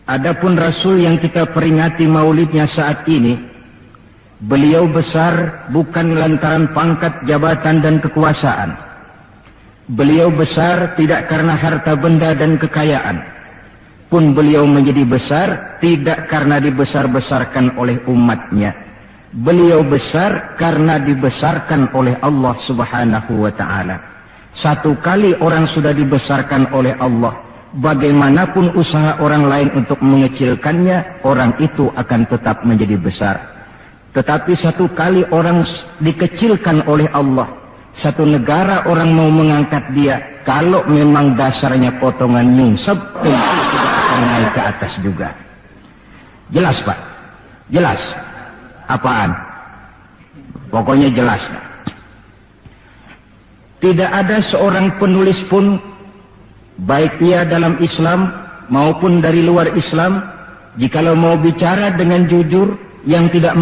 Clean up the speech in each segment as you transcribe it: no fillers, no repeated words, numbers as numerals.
Adapun Rasul yang kita peringati maulidnya saat ini, beliau besar bukan lantaran pangkat, jabatan, dan kekuasaan. Beliau besar tidak karena harta benda dan kekayaan. Pun beliau menjadi besar tidak karena dibesar-besarkan oleh umatnya. Beliau besar karena dibesarkan oleh Allah Subhanahu wa ta'ala. Satu kali orang sudah dibesarkan oleh Allah, bagaimanapun usaha orang lain untuk mengecilkannya, orang itu akan tetap menjadi besar. Tetapi satu kali orang dikecilkan oleh Allah, satu negara orang mau mengangkat dia, kalau memang dasarnya potongan nyungsep, tentu tidak akan naik ke atas juga. Jelas, Pak? Jelas? Apaan? Pokoknya jelas. Tidak ada seorang penulis pun, baik dia dalam Islam maupun dari luar Islam, jikalau mau bicara dengan jujur, yang tidak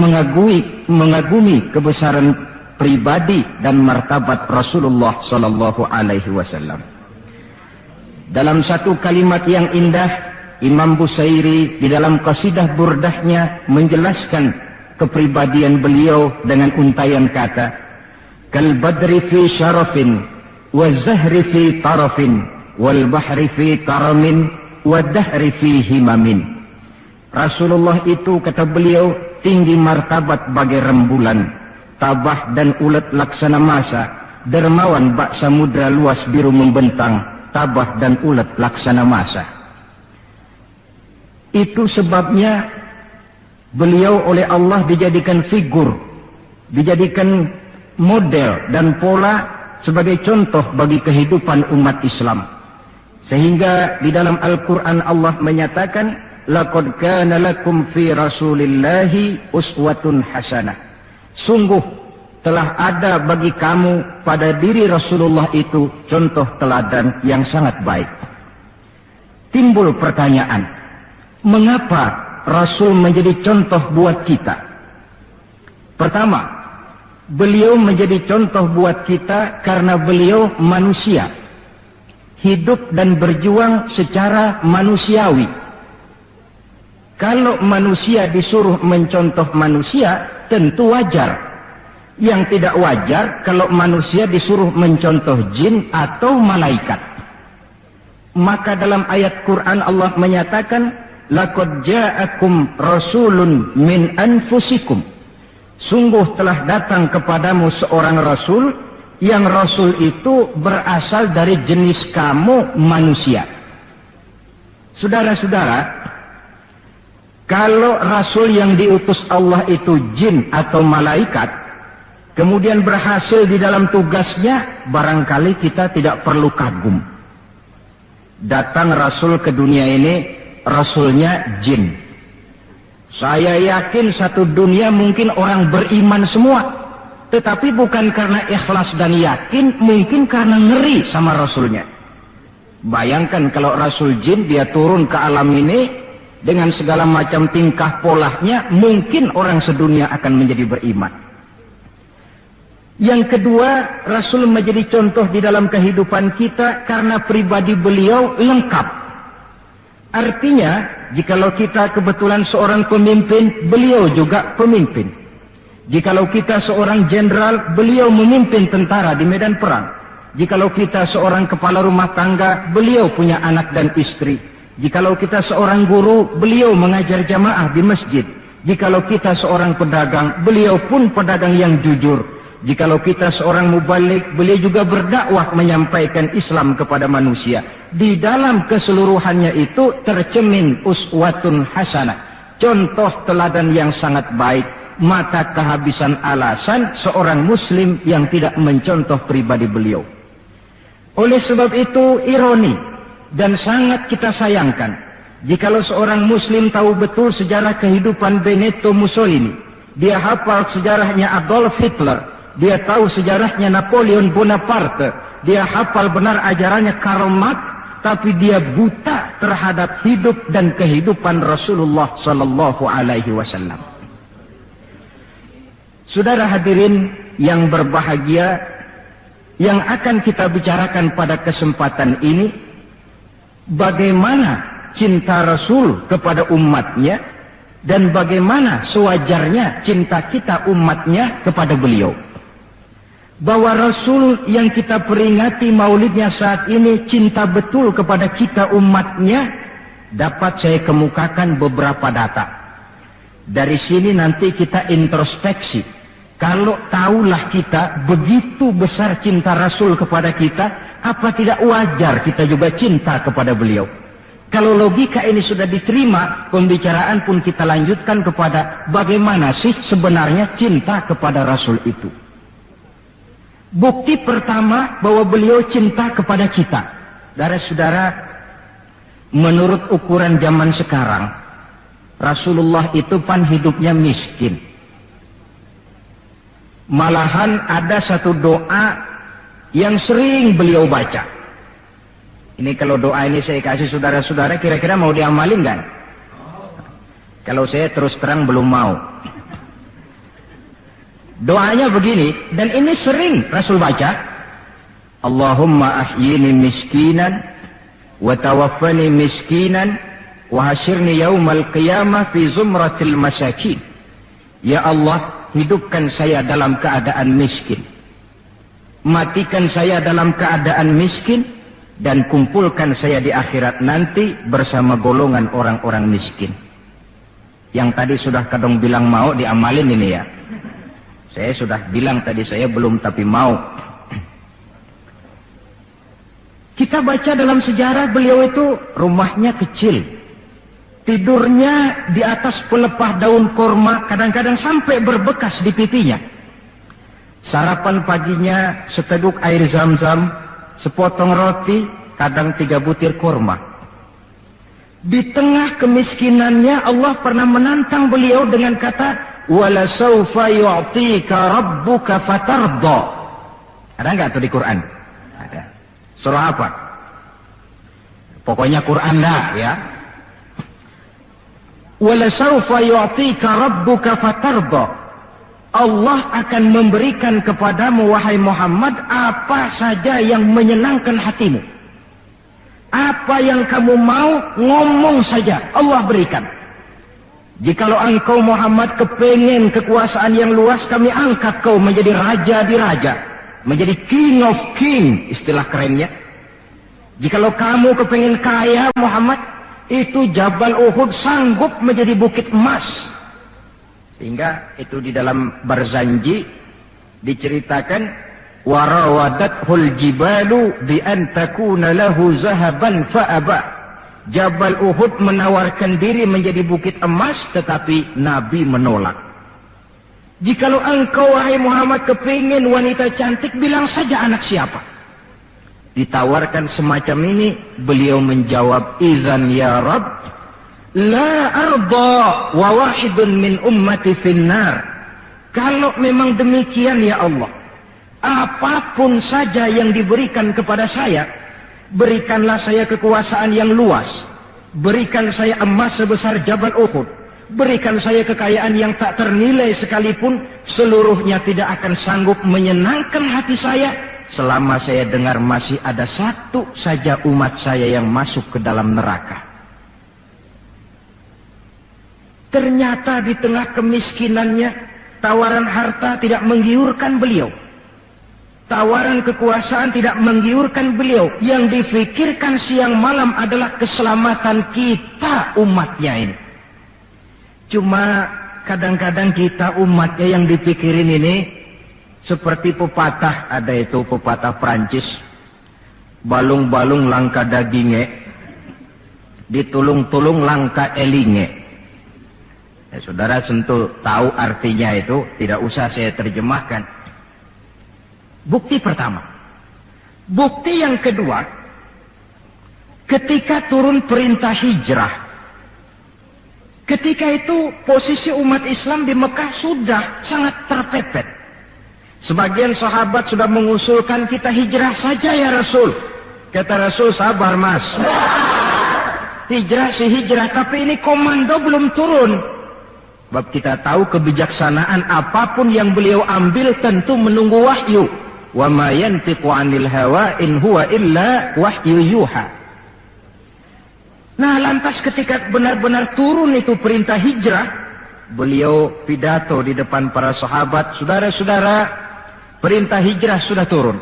mengagumi kebesaran pribadi dan martabat Rasulullah sallallahu alaihi wasallam. Dalam satu kalimat yang indah, Imam Busairi di dalam qasidah burdahnya menjelaskan kepribadian beliau dengan untayan kata, kal badri fi syarafin wa zahri fi tarafin wal bahri fi karamin wa dahri fi himamin. Rasulullah itu, kata beliau, tinggi martabat bagai rembulan, tabah dan ulet laksana masa, dermawan bak samudra luas biru membentang, tabah dan ulet laksana masa. Itu sebabnya beliau oleh Allah dijadikan figur, dijadikan model dan pola sebagai contoh bagi kehidupan umat Islam. Sehingga di dalam Al-Quran Allah menyatakan, laqad kana lakum fi rasulillahi uswatun hasanah. Sungguh telah ada bagi kamu pada diri Rasulullah itu contoh teladan yang sangat baik. Timbul pertanyaan, mengapa Rasul menjadi contoh buat kita? Pertama, beliau menjadi contoh buat kita karena beliau manusia, hidup dan berjuang secara manusiawi. Kalau manusia disuruh mencontoh manusia, tentu wajar. Yang tidak wajar kalau manusia disuruh mencontoh jin atau malaikat. Maka dalam ayat Quran Allah menyatakan, laqad ja'akum rasulun min anfusikum. Sungguh telah datang kepadamu seorang rasul, yang rasul itu berasal dari jenis kamu manusia. Saudara-saudara, kalau rasul yang diutus Allah itu jin atau malaikat, kemudian berhasil di dalam tugasnya, barangkali kita tidak perlu kagum. Datang rasul ke dunia ini, rasulnya jin. Saya yakin satu dunia mungkin orang beriman semua, tetapi bukan karena ikhlas dan yakin, mungkin karena ngeri sama rasulnya. Bayangkan kalau rasul jin dia turun ke alam ini dengan segala macam tingkah polanya, mungkin orang sedunia akan menjadi beriman. Yang kedua, Rasul menjadi contoh di dalam kehidupan kita karena pribadi beliau lengkap. Artinya, jikalau kita kebetulan seorang pemimpin, beliau juga pemimpin. Jikalau kita seorang jenderal, beliau memimpin tentara di medan perang. Jikalau kita seorang kepala rumah tangga, beliau punya anak dan istri. Jikalau kita seorang guru, beliau mengajar jamaah di masjid. Jikalau kita seorang pedagang, beliau pun pedagang yang jujur. Jikalau kita seorang mubalik, beliau juga berdakwah menyampaikan Islam kepada manusia. Di dalam keseluruhannya itu tercemin uswatun hasanah, contoh teladan yang sangat baik. Maka kehabisan alasan seorang muslim yang tidak mencontoh pribadi beliau. Oleh sebab itu ironi dan sangat kita sayangkan jikalau seorang muslim tahu betul sejarah kehidupan Benito Mussolini, dia hafal sejarahnya Adolf Hitler, dia tahu sejarahnya Napoleon Bonaparte, dia hafal benar ajarannya Karl Marx, tapi dia buta terhadap hidup dan kehidupan Rasulullah sallallahu alaihi wasallam. Saudara hadirin yang berbahagia, yang akan kita bicarakan pada kesempatan ini, bagaimana cinta Rasul kepada umatnya dan bagaimana sewajarnya cinta kita umatnya kepada beliau. Bahwa Rasul yang kita peringati maulidnya saat ini cinta betul kepada kita umatnya, dapat saya kemukakan beberapa data. Dari sini nanti kita introspeksi. Kalau tahulah kita begitu besar cinta Rasul kepada kita, apa tidak wajar kita juga cinta kepada beliau? Kalau logika ini sudah diterima, pembicaraan pun kita lanjutkan kepada bagaimana sih sebenarnya cinta kepada Rasul itu. Bukti pertama bahwa beliau cinta kepada kita. Saudara-saudara, menurut ukuran zaman sekarang, Rasulullah itu pan hidupnya miskin. Malahan ada satu doa yang sering beliau baca. Ini kalau doa ini saya kasih saudara-saudara, kira-kira mau diamalin kan? Kalau saya terus terang belum mau. Doanya begini, dan ini sering Rasul baca. Allahumma ahyini miskinan, wa tawaffani miskinan, wa hasyirni yaumal qiyamah fi zumratil masakin. Ya Allah, hidupkan saya dalam keadaan miskin. Matikan saya dalam keadaan miskin, dan kumpulkan saya di akhirat nanti bersama golongan orang-orang miskin. Yang tadi sudah kadang bilang mau diamalin ini ya. Saya sudah bilang tadi saya belum tapi mau. Kita baca dalam sejarah beliau itu rumahnya kecil. Tidurnya di atas pelepah daun korma, kadang-kadang sampai berbekas di pipinya. Sarapan paginya seteguk air zam-zam, sepotong roti, kadang 3 butir korma. Di tengah kemiskinannya Allah pernah menantang beliau dengan kata, wala sawfa yu'tika rabbuka fatarda. Ada enggak tuh di Quran? Ada. Surah apa? Pokoknya Quran dah ya. Wala sawfa yu'tika rabbuka fatarda. Allah akan memberikan kepadamu wahai Muhammad apa saja yang menyenangkan hatimu. Apa yang kamu mau, ngomong saja Allah berikan. Jikalau engkau Muhammad kepengen kekuasaan yang luas, kami angkat kau menjadi raja di raja. Menjadi king of king, istilah kerennya. Jikalau kamu kepengen kaya Muhammad, itu Jabal Uhud sanggup menjadi bukit emas. Sehingga itu di dalam Barzanji diceritakan, warawadathu jibalu bi an takuna lahu zahaban fa'aba. Jabal Uhud menawarkan diri menjadi bukit emas, tetapi Nabi menolak. Jikalau engkau wahai Muhammad kepingin wanita cantik, bilang saja anak siapa. Ditawarkan semacam ini, beliau menjawab, idzan ya Rabb, la arda wa wahidun min ummati finnar. Kalau memang demikian ya Allah, apapun saja yang diberikan kepada saya, berikanlah saya kekuasaan yang luas. Berikan saya emas sebesar Jabal Uhud. Berikan saya kekayaan yang tak ternilai sekalipun. Seluruhnya tidak akan sanggup menyenangkan hati saya selama saya dengar masih ada satu saja umat saya yang masuk ke dalam neraka. Ternyata di tengah kemiskinannya, tawaran harta tidak menggiurkan beliau. Tawaran kekuasaan tidak menggiurkan beliau. Yang difikirkan siang malam adalah keselamatan kita umatnya ini. Cuma kadang-kadang kita umatnya yang dipikirin ini seperti pepatah, ada itu pepatah Prancis, balung-balung langka dagingnya, ditulung-tulung langka elinge. Ya, saudara tentu tahu artinya itu, tidak usah saya terjemahkan. Bukti pertama. Bukti yang kedua, ketika turun perintah hijrah, ketika itu posisi umat Islam di Mekah sudah sangat terpepet. Sebagian sahabat sudah mengusulkan kita hijrah saja ya Rasul. Kata Rasul, sabar mas. Hijrah sih hijrah, tapi ini komando belum turun. Sebab kita tahu kebijaksanaan apapun yang beliau ambil tentu menunggu wahyu. Wa ma yantiqu 'anil hawa in huwa illa wahyu yuha. Nah, lantas ketika benar-benar turun itu perintah hijrah, beliau pidato di depan para sahabat, saudara-saudara, perintah hijrah sudah turun.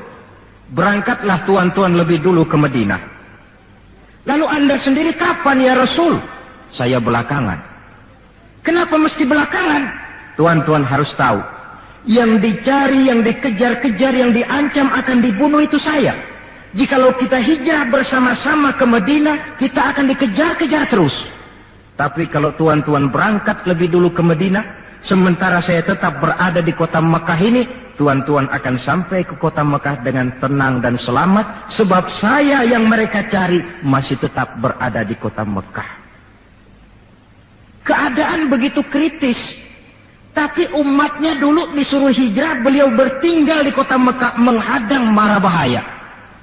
Berangkatlah tuan-tuan lebih dulu ke Madinah. Lalu Anda sendiri kapan ya Rasul? Saya belakangan. Kenapa mesti belakangan? Tuan-tuan harus tahu. Yang dicari, yang dikejar-kejar, yang diancam akan dibunuh itu saya. Jikalau kita hijrah bersama-sama ke Madinah, kita akan dikejar-kejar terus. Tapi kalau tuan-tuan berangkat lebih dulu ke Madinah, sementara saya tetap berada di kota Mekah ini, tuan-tuan akan sampai ke kota Mekah dengan tenang dan selamat, sebab saya yang mereka cari masih tetap berada di kota Mekah. Keadaan begitu kritis. Tapi umatnya dulu disuruh hijrah, beliau bertinggal di kota Mekah menghadang mara bahaya.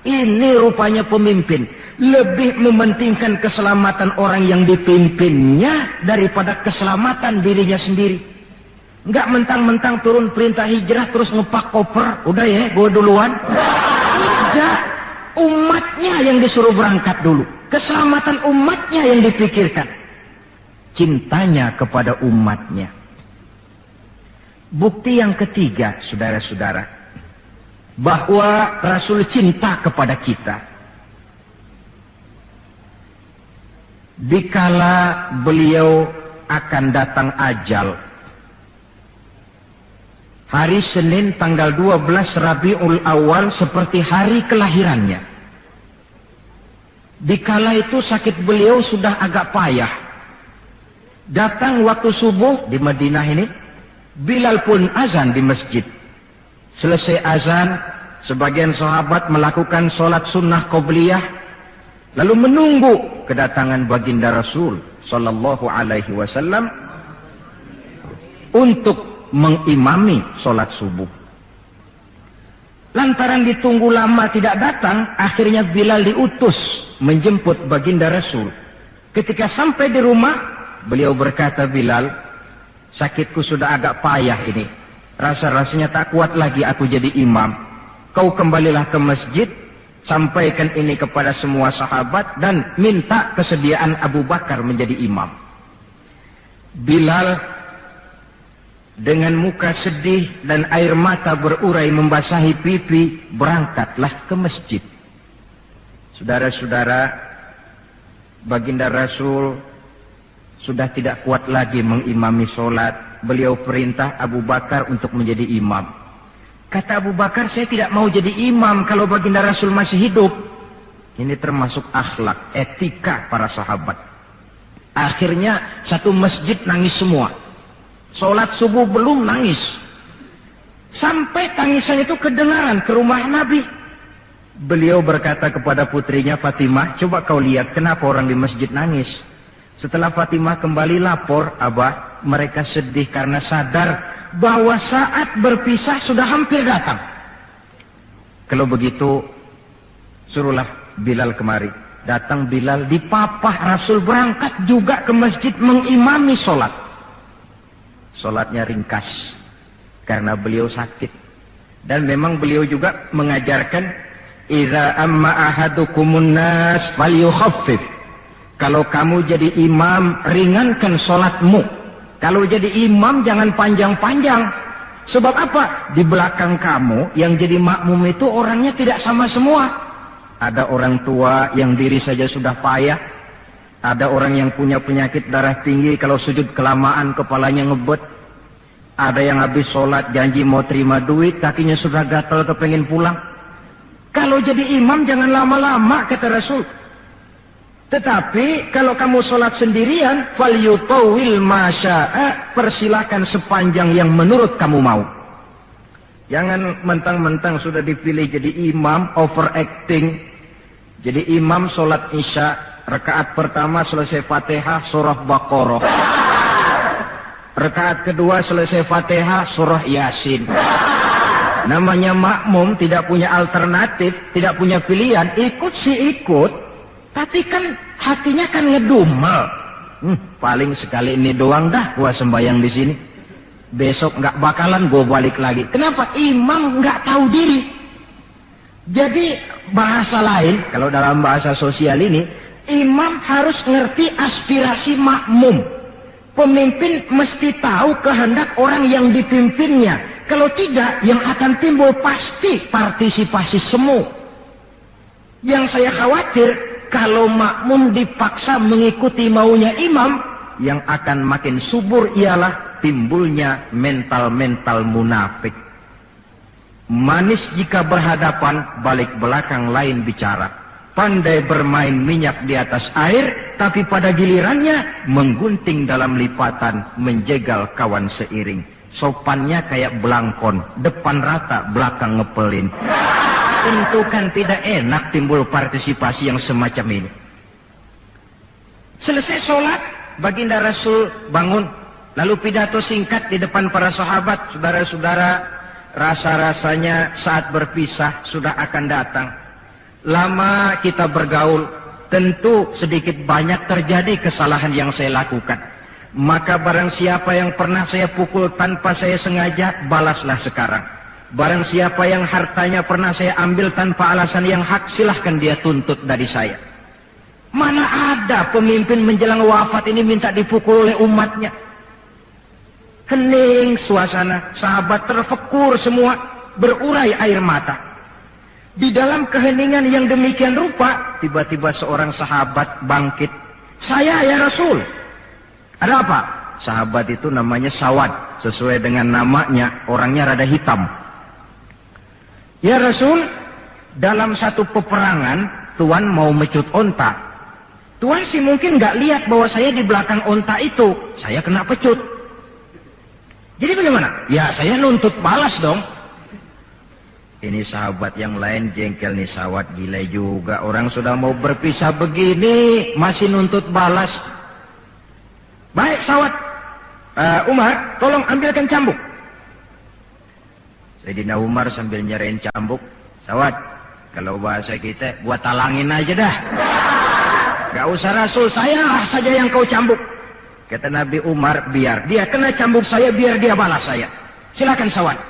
Ini rupanya pemimpin lebih mementingkan keselamatan orang yang dipimpinnya daripada keselamatan dirinya sendiri. Enggak mentang-mentang turun perintah hijrah terus ngepak koper, udah ya gue duluan. Tidak, umatnya yang disuruh berangkat dulu, keselamatan umatnya yang dipikirkan, cintanya kepada umatnya. Bukti yang ketiga, saudara-saudara, bahwa Rasul cinta kepada kita. Dikala beliau akan datang ajal, hari Senin tanggal 12 Rabiul Awal seperti hari kelahirannya. Dikala itu sakit beliau sudah agak payah. Datang waktu subuh di Madinah ini, Bilal pun azan di masjid. Selesai azan, sebagian sahabat melakukan sholat sunnah qobliyah, lalu menunggu kedatangan baginda Rasul sallallahu alaihi wasallam untuk mengimami sholat subuh. Lantaran ditunggu lama tidak datang, akhirnya Bilal diutus menjemput baginda Rasul. Ketika sampai di rumah, beliau berkata, Bilal, sakitku sudah agak payah ini. Rasa-rasanya tak kuat lagi aku jadi imam. Kau kembalilah ke masjid, sampaikan ini kepada semua sahabat, dan minta kesediaan Abu Bakar menjadi imam. Bilal dengan muka sedih dan air mata berurai membasahi pipi, berangkatlah ke masjid. Saudara-saudara, baginda Rasul sudah tidak kuat lagi mengimami sholat. Beliau perintah Abu Bakar untuk menjadi imam. Kata Abu Bakar, saya tidak mau jadi imam kalau baginda Rasul masih hidup. Ini termasuk akhlak, etika para sahabat. Akhirnya satu masjid nangis semua. Sholat subuh belum nangis. Sampai tangisan itu kedengaran ke rumah Nabi. Beliau berkata kepada putrinya Fatimah, coba kau lihat kenapa orang di masjid nangis. Setelah Fatimah kembali lapor, Abah, mereka sedih karena sadar bahwa saat berpisah sudah hampir datang. Kalau begitu, suruhlah Bilal kemari. Datang Bilal, dipapah Rasul berangkat juga ke masjid mengimami sholat. Sholatnya ringkas karena beliau sakit. Dan memang beliau juga mengajarkan, idza amma ahadukumun nas falyukhaffif. Kalau kamu jadi imam, ringankan sholatmu. Kalau jadi imam, jangan panjang-panjang. Sebab apa? Di belakang kamu, yang jadi makmum itu orangnya tidak sama semua. Ada orang tua yang diri saja sudah payah. Ada orang yang punya penyakit darah tinggi, kalau sujud kelamaan kepalanya ngebet. Ada yang habis sholat, janji mau terima duit, kakinya sudah gatal kepengen pulang. Kalau jadi imam, jangan lama-lama, kata Rasul. Tetapi kalau kamu sholat sendirian, falyutawil masya'a, persilakan sepanjang yang menurut kamu mau. Jangan mentang-mentang sudah dipilih jadi imam, overacting. Jadi imam sholat isya, rakaat pertama selesai Fatihah, surah Baqarah. Rakaat kedua selesai Fatihah, surah Yasin. Namanya makmum, tidak punya alternatif, tidak punya pilihan, ikut sih ikut. Tapi kan hatinya kan ngedumel. Paling sekali ini doang dah gua sembahyang di sini. Besok nggak bakalan gua balik lagi. Kenapa? Imam nggak tahu diri. Jadi bahasa lain, kalau dalam bahasa sosial ini, Imam harus ngerti aspirasi makmum. Pemimpin mesti tahu kehendak orang yang dipimpinnya. Kalau tidak, yang akan timbul pasti partisipasi semu. Yang saya khawatir, kalau makmum dipaksa mengikuti maunya imam, yang akan makin subur ialah timbulnya mental-mental munafik. Manis jika berhadapan, balik belakang lain bicara. Pandai bermain minyak di atas air, tapi pada gilirannya menggunting dalam lipatan, menjegal kawan seiring. Sopannya kayak belangkon, depan rata, belakang ngepelin. Tentu kan tidak enak timbul partisipasi yang semacam ini. Selesai sholat, baginda Rasul bangun, lalu pidato singkat di depan para sahabat. Saudara-saudara, rasa-rasanya saat berpisah sudah akan datang. Lama kita bergaul, tentu sedikit banyak terjadi kesalahan yang saya lakukan. Maka barang siapa yang pernah saya pukul tanpa saya sengaja, balaslah sekarang. Barang siapa yang hartanya pernah saya ambil tanpa alasan yang hak, silahkan dia tuntut dari saya. Mana ada pemimpin menjelang wafat ini minta dipukul oleh umatnya. Hening suasana, sahabat terfekur semua, berurai air mata. Di dalam keheningan yang demikian rupa, tiba-tiba seorang sahabat bangkit. Saya ya Rasul. Ada apa? Sahabat itu namanya Sawad. Sesuai dengan namanya, orangnya rada hitam. Ya Rasul, dalam satu peperangan, Tuan mau mecut onta. Tuan sih mungkin gak lihat bahwa saya di belakang onta itu. Saya kena pecut. Jadi bagaimana? Ya saya nuntut balas dong. Ini sahabat yang lain jengkel nih, Sawad gila juga. Orang sudah mau berpisah begini masih nuntut balas. Baik Sawad, Umar tolong ambilkan cambuk. Sayyidina Umar sambil nyerahin cambuk. Sawad, kalau bahasa kita buat talangin aja dah. Gak usah Rasul, saya saja yang kau cambuk. Kata Nabi Umar, biar dia kena cambuk saya, biar dia balas saya. Silakan Sawad.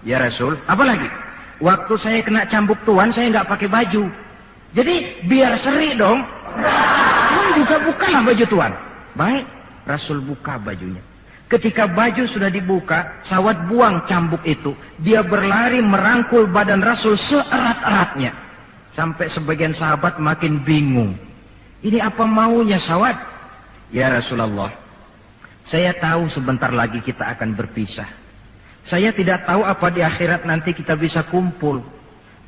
Ya Rasul, apa lagi? Waktu saya kena cambuk Tuan, saya nggak pakai baju. Jadi biar seri dong. Tuan buka-bukalah baju Tuan. Baik, Rasul buka bajunya. Ketika baju sudah dibuka, Sawad buang cambuk itu. Dia berlari merangkul badan Rasul seerat-eratnya. Sampai sebagian sahabat makin bingung. Ini apa maunya Sawad? Ya Rasulullah, saya tahu sebentar lagi kita akan berpisah. Saya tidak tahu apa di akhirat nanti kita bisa kumpul.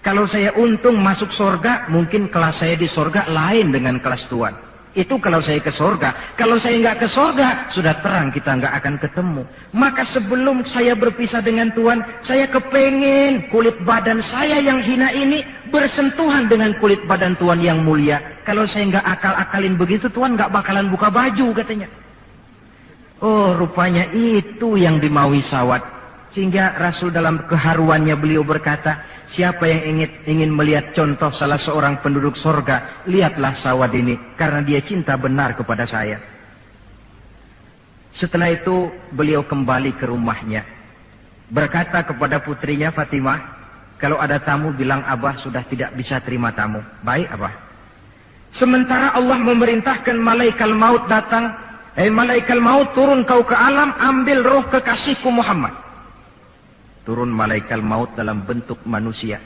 Kalau saya untung masuk sorga, mungkin kelas saya di sorga lain dengan kelas Tuan. Itu kalau saya ke sorga. Kalau saya nggak ke sorga, sudah terang kita nggak akan ketemu. Maka sebelum saya berpisah dengan Tuan, saya kepengen kulit badan saya yang hina ini bersentuhan dengan kulit badan Tuan yang mulia. Kalau saya nggak akal-akalin begitu, Tuan nggak bakalan buka baju katanya. Oh, rupanya itu yang dimaui Sawad. Sehingga Rasul dalam keharuannya beliau berkata, siapa yang ingin melihat contoh salah seorang penduduk sorga, lihatlah Sawad ini, karena dia cinta benar kepada saya. Setelah itu beliau kembali ke rumahnya, berkata kepada putrinya Fatimah, kalau ada tamu bilang Abah sudah tidak bisa terima tamu. Baik Abah. Sementara Allah memerintahkan malaikat maut datang, malaikat maut turun kau ke alam, ambil roh kekasihku Muhammad. Turun malaikat maut dalam bentuk manusia.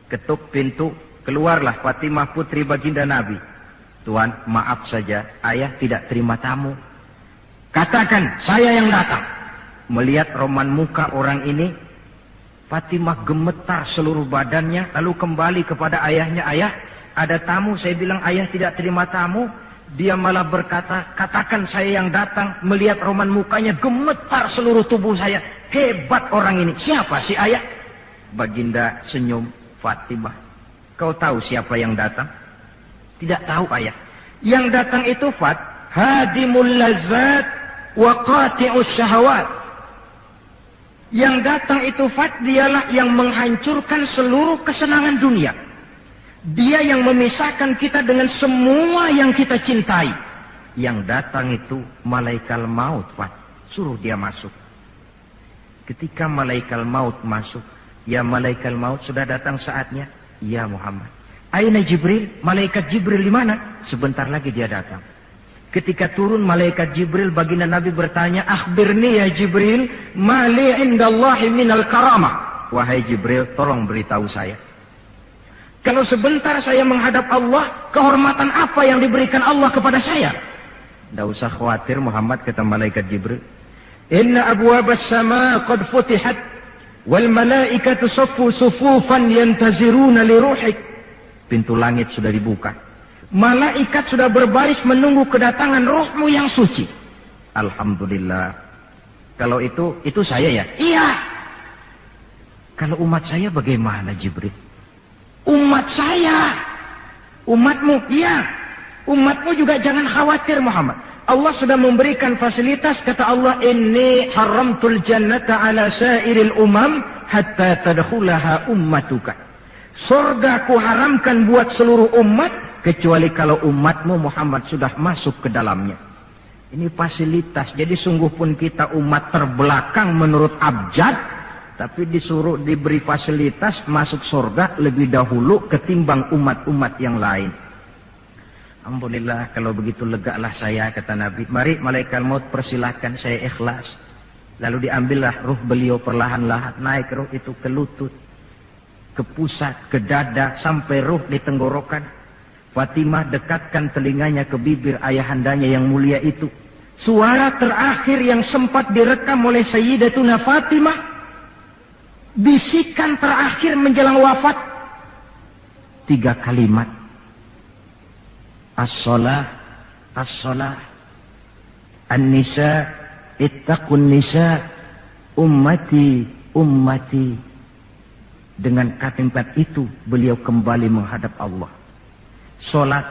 Ketuk pintu, keluarlah Fatimah putri baginda Nabi. Tuan, maaf saja, ayah tidak terima tamu. Katakan, saya yang datang. Melihat roman muka orang ini, Fatimah gemetar seluruh badannya, lalu kembali kepada ayahnya. Ayah, ada tamu, saya bilang ayah tidak terima tamu. Dia malah berkata, katakan saya yang datang. Melihat roman mukanya, gemetar seluruh tubuh saya. Hebat orang ini. Siapa sih ayah? Baginda senyum. Fatimah, kau tahu siapa yang datang? Tidak tahu ayah. Yang datang itu Fat, hadimul lazat wa qati'us syahawat. Yang datang itu Fat, dialah yang menghancurkan seluruh kesenangan dunia. Dia yang memisahkan kita dengan semua yang kita cintai. Yang datang itu malaikat maut Fat. Suruh dia masuk. Ketika malaikat maut masuk, ya malaikat maut sudah datang saatnya. Ya Muhammad. Aina Jibril? Malaikat Jibril di mana? sebentar lagi dia datang. Ketika turun malaikat Jibril, baginda Nabi bertanya, "Akhbirni ya Jibril, ma li indallahi minal karamah." Wahai Jibril, tolong beritahu saya. Kalau sebentar saya menghadap Allah, kehormatan apa yang diberikan Allah kepada saya? Tidak usah khawatir Muhammad, kata malaikat Jibril. Inna abwabas sama qad futihat, wal malaikatu saffu sufufan yantaziruna li ruhik. Pintu langit sudah dibuka. Malaikat sudah berbaris menunggu kedatangan rohmu yang suci. Alhamdulillah. Kalau itu saya ya? Iya. Kalau umat saya bagaimana Jibril? Umat saya. Umatmu? Iya. Umatmu juga jangan khawatir Muhammad. Allah sudah memberikan fasilitas, kata Allah, inni haramtul jannata ala sairil umam hatta tadkhulaha ummatuka. Surga ku haramkan buat seluruh umat, kecuali kalau umatmu Muhammad sudah masuk ke dalamnya. Ini fasilitas. Jadi sungguh pun kita umat terbelakang menurut abjad, tapi disuruh diberi fasilitas masuk surga lebih dahulu ketimbang umat-umat yang lain. Alhamdulillah, kalau begitu legalah saya, kata Nabi. Mari malaikat maut persilahkan, saya ikhlas. Lalu diambillah ruh beliau perlahan-lahan, naik ruh itu ke lutut, ke pusat, ke dada, sampai ruh di tenggorokan. Fatimah dekatkan telinganya ke bibir ayahandanya yang mulia itu. Suara terakhir yang sempat direkam oleh Sayyidatuna Fatimah, bisikan terakhir menjelang wafat, 3 kalimat. As-salah, as-salah, an-nisa, ittaqun nisa, ummati, ummati. Dengan kalimat itu beliau kembali menghadap Allah. Solat,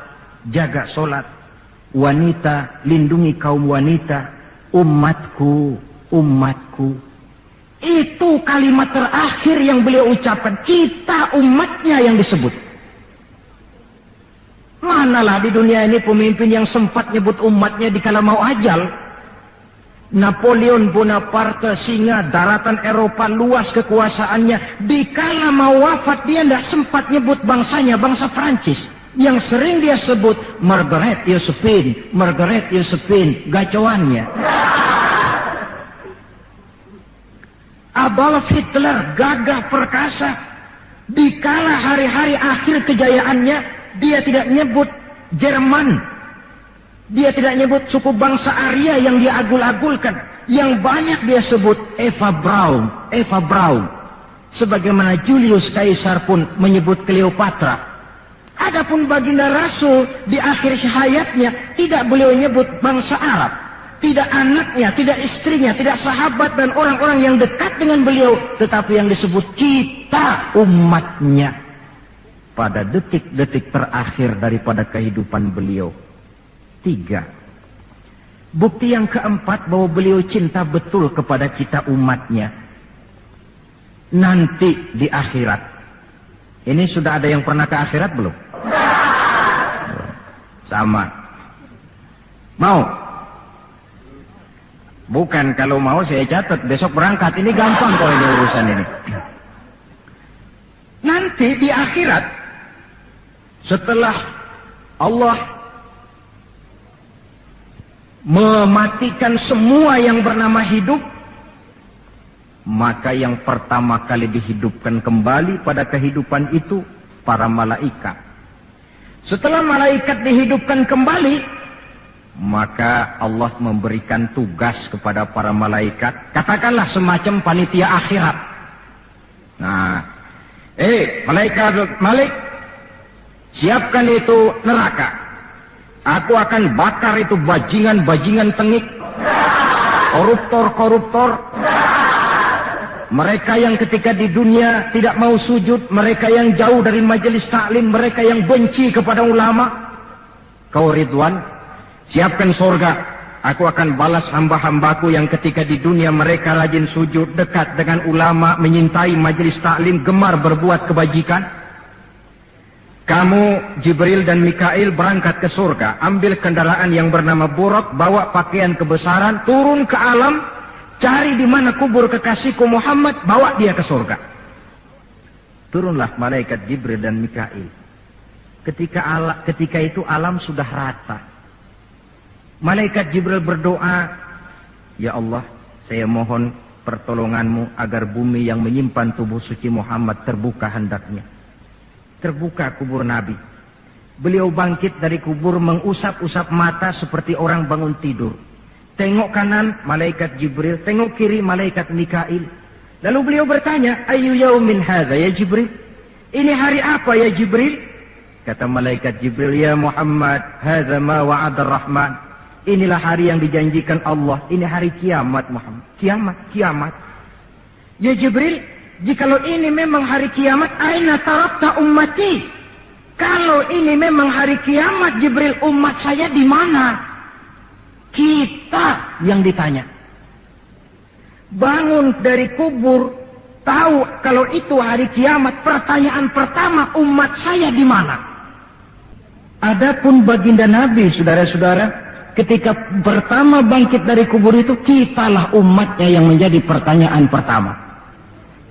jaga solat. Wanita, lindungi kaum wanita. Umatku, umatku. Itu kalimat terakhir yang beliau ucapkan. Kita umatnya yang disebut. Manalah di dunia ini pemimpin yang sempat nyebut umatnya dikala mau ajal. Napoleon Bonaparte, singa daratan Eropa, luas kekuasaannya. Dikala mau wafat dia tidak sempat nyebut bangsanya, bangsa Prancis. Yang sering dia sebut Margaret Josephine, Margaret Josephine, gacoannya. Adolf Hitler, gagah perkasa. Dikala hari-hari akhir kejayaannya, dia tidak nyebut Jerman. Dia tidak nyebut suku bangsa Arya yang dia agul-agulkan. Yang banyak dia sebut Eva Braun, Eva Braun. Sebagaimana Julius Caesar pun menyebut Cleopatra. Adapun baginda Rasul di akhir hayatnya tidak beliau nyebut bangsa Arab. Tidak anaknya, tidak istrinya, tidak sahabat dan orang-orang yang dekat dengan beliau. Tetapi yang disebut kita umatnya. Pada detik-detik terakhir daripada kehidupan beliau. 3. Bukti yang keempat bahwa beliau cinta betul kepada kita umatnya. Nanti di akhirat. Ini sudah ada yang pernah ke akhirat belum? Sama. Mau? Bukan, kalau mau saya catat. Besok berangkat. Ini gampang kalau ini urusan ini. Nanti di akhirat, setelah Allah mematikan semua yang bernama hidup, maka yang pertama kali dihidupkan kembali pada kehidupan itu para malaikat. Setelah malaikat dihidupkan kembali, maka Allah memberikan tugas kepada para malaikat, katakanlah semacam panitia akhirat. Nah, malaikat Malik, siapkan itu neraka. Aku akan bakar itu bajingan-bajingan tengik, koruptor-koruptor. Mereka yang ketika di dunia tidak mau sujud, mereka yang jauh dari majelis taklim, mereka yang benci kepada ulama. Kau Ridwan, siapkan surga. Aku akan balas hamba-hambaku yang ketika di dunia mereka rajin sujud, dekat dengan ulama, menyintai majelis taklim, gemar berbuat kebajikan. Kamu, Jibril dan Mikail berangkat ke surga, ambil kendaraan yang bernama Buraq, bawa pakaian kebesaran, turun ke alam, cari di mana kubur kekasihku Muhammad, bawa dia ke surga. Turunlah malaikat Jibril dan Mikail. Ketika itu alam sudah rata. Malaikat Jibril berdoa, ya Allah, saya mohon pertolonganmu agar bumi yang menyimpan tubuh suci Muhammad terbuka hendaknya. Terbuka kubur Nabi. Beliau bangkit dari kubur mengusap-usap mata seperti orang bangun tidur. Tengok kanan, malaikat Jibril. Tengok kiri, malaikat Mikail. Lalu beliau bertanya, ayu yaumin hadza ya Jibril? Ini hari apa ya Jibril? Kata malaikat Jibril, ya Muhammad, hadza ma wa'ada ar-Rahman. Inilah hari yang dijanjikan Allah. Ini hari kiamat Muhammad. Kiamat. Ya Jibril, jikalau ini memang hari kiamat, aina tarakta ummati? Kalau ini memang hari kiamat Jibril, umat saya di mana? Kita yang ditanya. Bangun dari kubur, tahu kalau itu hari kiamat, pertanyaan pertama, umat saya di mana? Adapun baginda Nabi, saudara-saudara, ketika pertama bangkit dari kubur itu, kitalah umatnya yang menjadi pertanyaan pertama.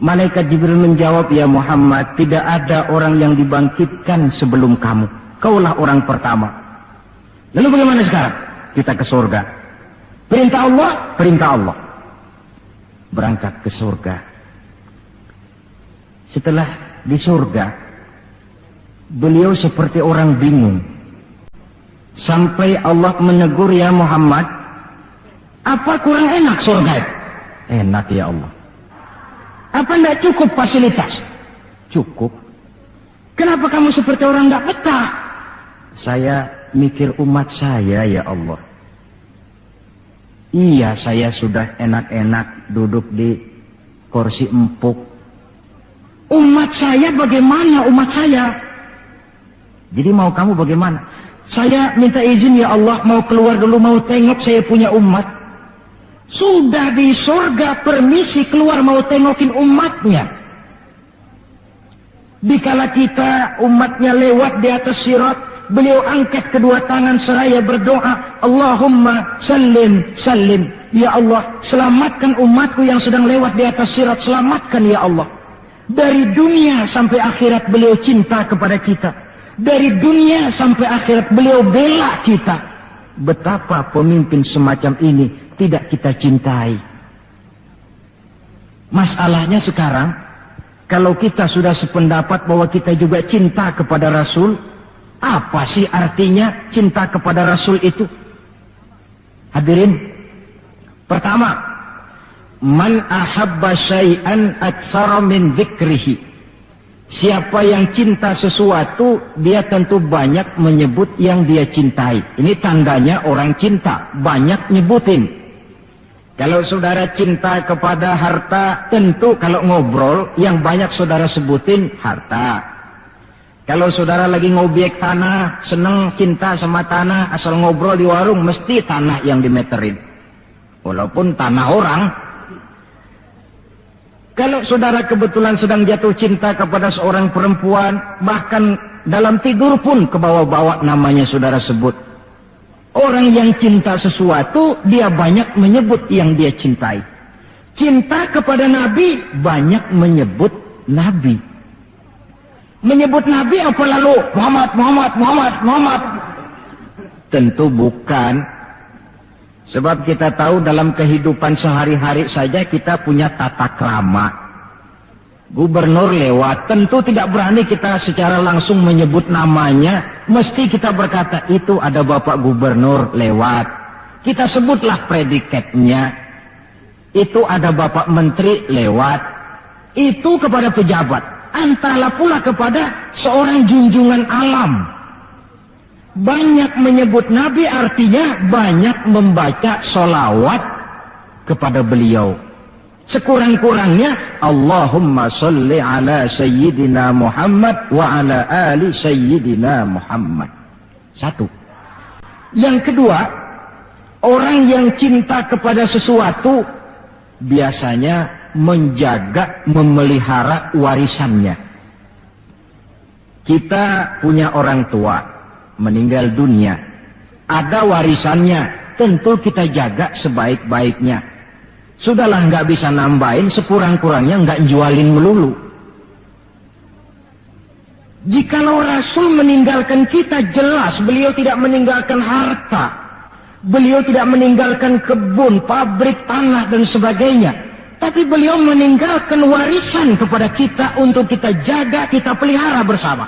Malaikat Jibril menjawab, ya Muhammad, tidak ada orang yang dibangkitkan sebelum kamu. Kaulah orang pertama. Lalu bagaimana sekarang? Kita ke surga. Perintah Allah. Berangkat ke surga. Setelah di surga, beliau seperti orang bingung. Sampai Allah menegur, ya Muhammad, apa kurang enak surga? Enak ya Allah. Apa tidak cukup fasilitas? Cukup. Kenapa kamu seperti orang tidak betah? Saya mikir umat saya ya Allah. Iya, saya sudah enak-enak duduk di kursi empuk. Umat saya bagaimana umat saya? Jadi mau kamu bagaimana? Saya minta izin ya Allah, mau keluar dulu, mau tengok saya punya umat. Sudah di surga, permisi keluar mau tengokin umatnya. Dikala kita umatnya lewat di atas sirat, beliau angkat kedua tangan seraya berdoa, Allahumma sallim, sallim. Ya Allah, selamatkan umatku yang sedang lewat di atas sirat, selamatkan ya Allah. Dari dunia sampai akhirat beliau cinta kepada kita. Dari dunia sampai akhirat beliau bela kita. Betapa pemimpin semacam ini tidak kita cintai. Masalahnya sekarang, kalau kita sudah sependapat bahwa kita juga cinta kepada Rasul, apa sih artinya cinta kepada Rasul itu? Hadirin, pertama, man ahabba syai'an aktsara min dzikrihi. Siapa yang cinta sesuatu, dia tentu banyak menyebut yang dia cintai. Ini tandanya orang cinta, banyak nyebutin. Kalau saudara cinta kepada harta, tentu kalau ngobrol, yang banyak saudara sebutin harta. Kalau saudara lagi ngobek tanah, seneng cinta sama tanah, asal ngobrol di warung, mesti tanah yang dimeterin. Walaupun tanah orang. Kalau saudara kebetulan sedang jatuh cinta kepada seorang perempuan, bahkan dalam tidur pun kebawa-bawa namanya saudara sebut. Orang yang cinta sesuatu, dia banyak menyebut yang dia cintai. Cinta kepada Nabi, banyak menyebut Nabi. Menyebut Nabi apa lalu? Muhammad. Tentu bukan. Sebab kita tahu dalam kehidupan sehari-hari saja kita punya tata krama. Gubernur lewat, tentu tidak berani kita secara langsung menyebut namanya. Mesti kita berkata, itu ada Bapak Gubernur lewat. Kita sebutlah predikatnya. Itu ada Bapak Menteri lewat. Itu kepada pejabat. Antara pula kepada seorang junjungan alam. Banyak menyebut Nabi artinya banyak membaca sholawat kepada beliau. Sekurang-kurangnya Allahumma sholli ala sayyidina Muhammad wa ala ali sayyidina Muhammad. Satu. Yang kedua, orang yang cinta kepada sesuatu biasanya menjaga, memelihara warisannya. Kita punya orang tua meninggal dunia, ada warisannya, tentu kita jaga sebaik-baiknya. Sudahlah, nggak bisa nambahin, sekurang-kurangnya nggak jualin melulu. Jikalau Rasul meninggalkan kita, jelas beliau tidak meninggalkan harta. Beliau tidak meninggalkan kebun, pabrik, tanah dan sebagainya. Tapi beliau meninggalkan warisan kepada kita untuk kita jaga, kita pelihara bersama.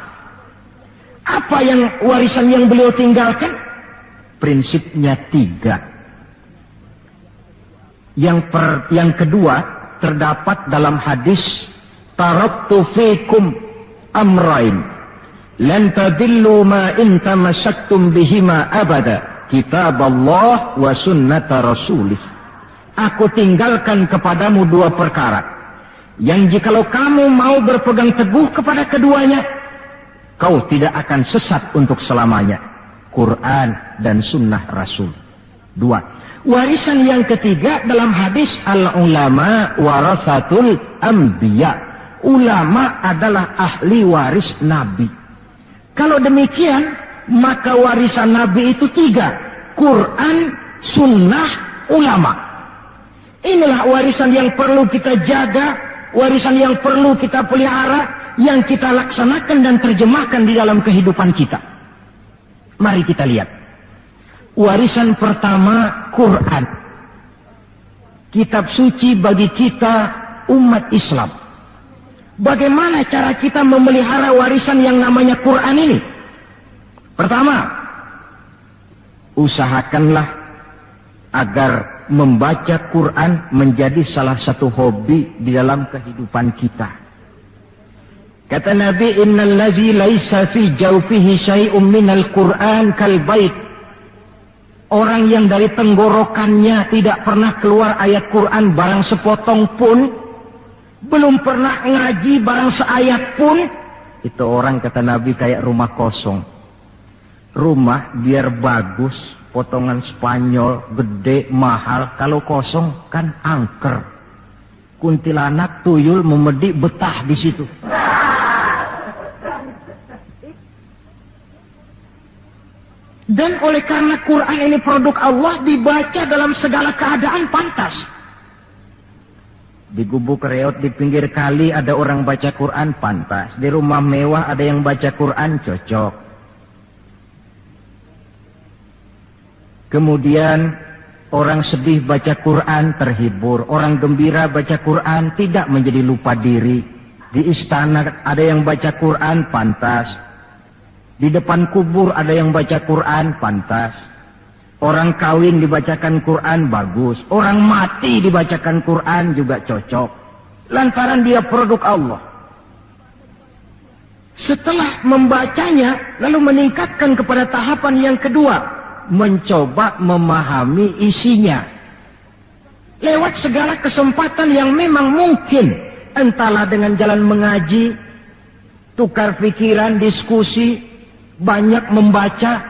Apa yang warisan yang beliau tinggalkan? Prinsipnya 3. Yang kedua terdapat dalam hadis, taraktu fikum amrain lan tadillu ma in tamassaktum bihima abada, kitab Allah wa sunnata rasulih. Aku tinggalkan kepadamu 2 perkara yang jikalau kamu mau berpegang teguh kepada keduanya, kau tidak akan sesat untuk selamanya, Quran dan sunnah Rasul. 2. Warisan yang ketiga dalam hadis, al-ulama warasatul anbiya. Ulama adalah ahli waris Nabi. Kalau demikian, maka warisan Nabi itu 3. Quran, sunnah, ulama. Inilah warisan yang perlu kita jaga, warisan yang perlu kita pelihara, yang kita laksanakan dan terjemahkan di dalam kehidupan kita. Mari kita lihat. Warisan pertama, Quran. Kitab suci bagi kita umat Islam. Bagaimana cara kita memelihara warisan yang namanya Quran ini? Pertama, usahakanlah agar membaca Quran menjadi salah satu hobi di dalam kehidupan kita. Kata Nabi, innal ladzi laisa fi jawfihi syai'un minal Quran kal bait. Orang yang dari tenggorokannya tidak pernah keluar ayat Quran barang sepotong pun, belum pernah ngaji barang seayat pun, itu orang, kata Nabi, kayak rumah kosong. Rumah biar bagus, potongan Spanyol, gede, mahal, kalau kosong kan angker. Kuntilanak, tuyul, memedi, betah di situ. Dan oleh karena Quran ini produk Allah, dibaca dalam segala keadaan pantas. Di gubuk reot di pinggir kali ada orang baca Quran, pantas. Di rumah mewah ada yang baca Quran, cocok. Kemudian orang sedih baca Quran, terhibur. Orang gembira baca Quran, tidak menjadi lupa diri. Di istana ada yang baca Quran, pantas. Di depan kubur ada yang baca Quran, pantas. Orang kawin dibacakan Quran, bagus. Orang mati dibacakan Quran juga cocok. Lantaran dia produk Allah. Setelah membacanya, lalu meningkatkan kepada tahapan yang kedua, mencoba memahami isinya. Lewat segala kesempatan yang memang mungkin, entahlah dengan jalan mengaji, tukar pikiran, diskusi, banyak membaca,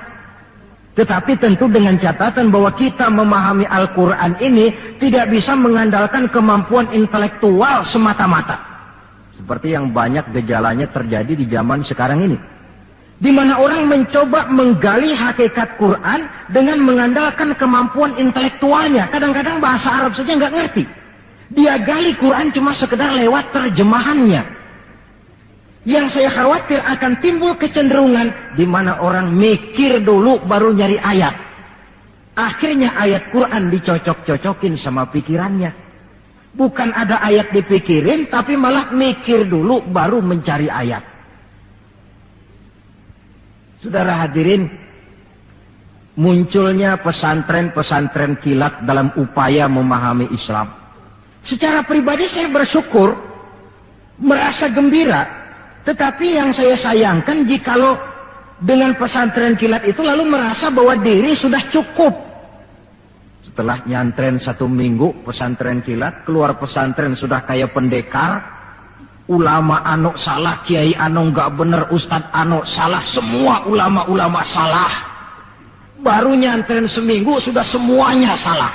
tetapi tentu dengan catatan bahwa kita memahami Al-Quran ini tidak bisa mengandalkan kemampuan intelektual semata-mata, seperti yang banyak gejalanya terjadi di zaman sekarang ini, di mana orang mencoba menggali hakikat Quran dengan mengandalkan kemampuan intelektualnya. Kadang-kadang bahasa Arab saja nggak ngerti, dia gali Quran cuma sekedar lewat terjemahannya. Yang saya khawatir akan timbul kecenderungan di mana orang mikir dulu baru nyari ayat. Akhirnya ayat Quran dicocok-cocokin sama pikirannya. Bukan ada ayat dipikirin, tapi malah mikir dulu baru mencari ayat. Saudara hadirin, munculnya pesantren-pesantren kilat dalam upaya memahami Islam. Secara pribadi saya bersyukur, merasa gembira. Tetapi yang saya sayangkan jikalau dengan pesantren kilat itu lalu merasa bahwa diri sudah cukup. Setelah nyantren 1 minggu pesantren kilat, keluar pesantren sudah kayak pendekar. Ulama anu salah, kiai anu nggak bener, ustadz anu salah, semua ulama-ulama salah. Baru nyantren seminggu sudah semuanya salah.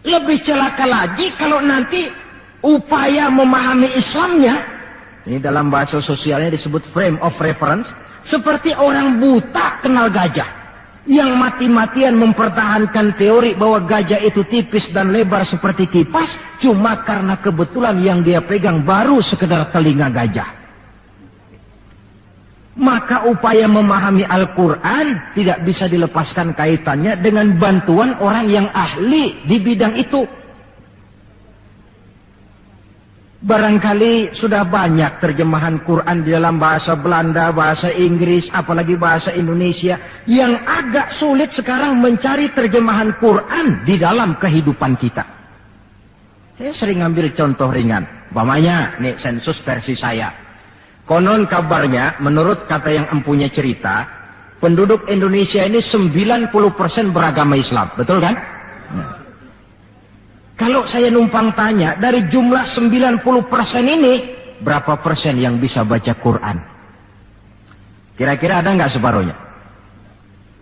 Lebih celaka lagi kalau nanti upaya memahami Islamnya, ini dalam bahasa sosialnya disebut frame of reference, seperti orang buta kenal gajah, yang mati-matian mempertahankan teori bahwa gajah itu tipis dan lebar seperti kipas, cuma karena kebetulan yang dia pegang baru sekedar telinga gajah. Maka upaya memahami Al-Quran tidak bisa dilepaskan kaitannya dengan bantuan orang yang ahli di bidang itu. Barangkali sudah banyak terjemahan Quran di dalam bahasa Belanda, bahasa Inggris, apalagi bahasa Indonesia, yang agak sulit sekarang mencari terjemahan Quran di dalam kehidupan kita. Saya sering ambil contoh ringan. Umpamanya, nih sensus versi saya. Konon kabarnya, menurut kata yang empunya cerita, penduduk Indonesia ini 90% beragama Islam. Betul kan? Nah. Kalau saya numpang tanya, dari jumlah 90% ini, berapa persen yang bisa baca Quran? Kira-kira ada nggak separuhnya?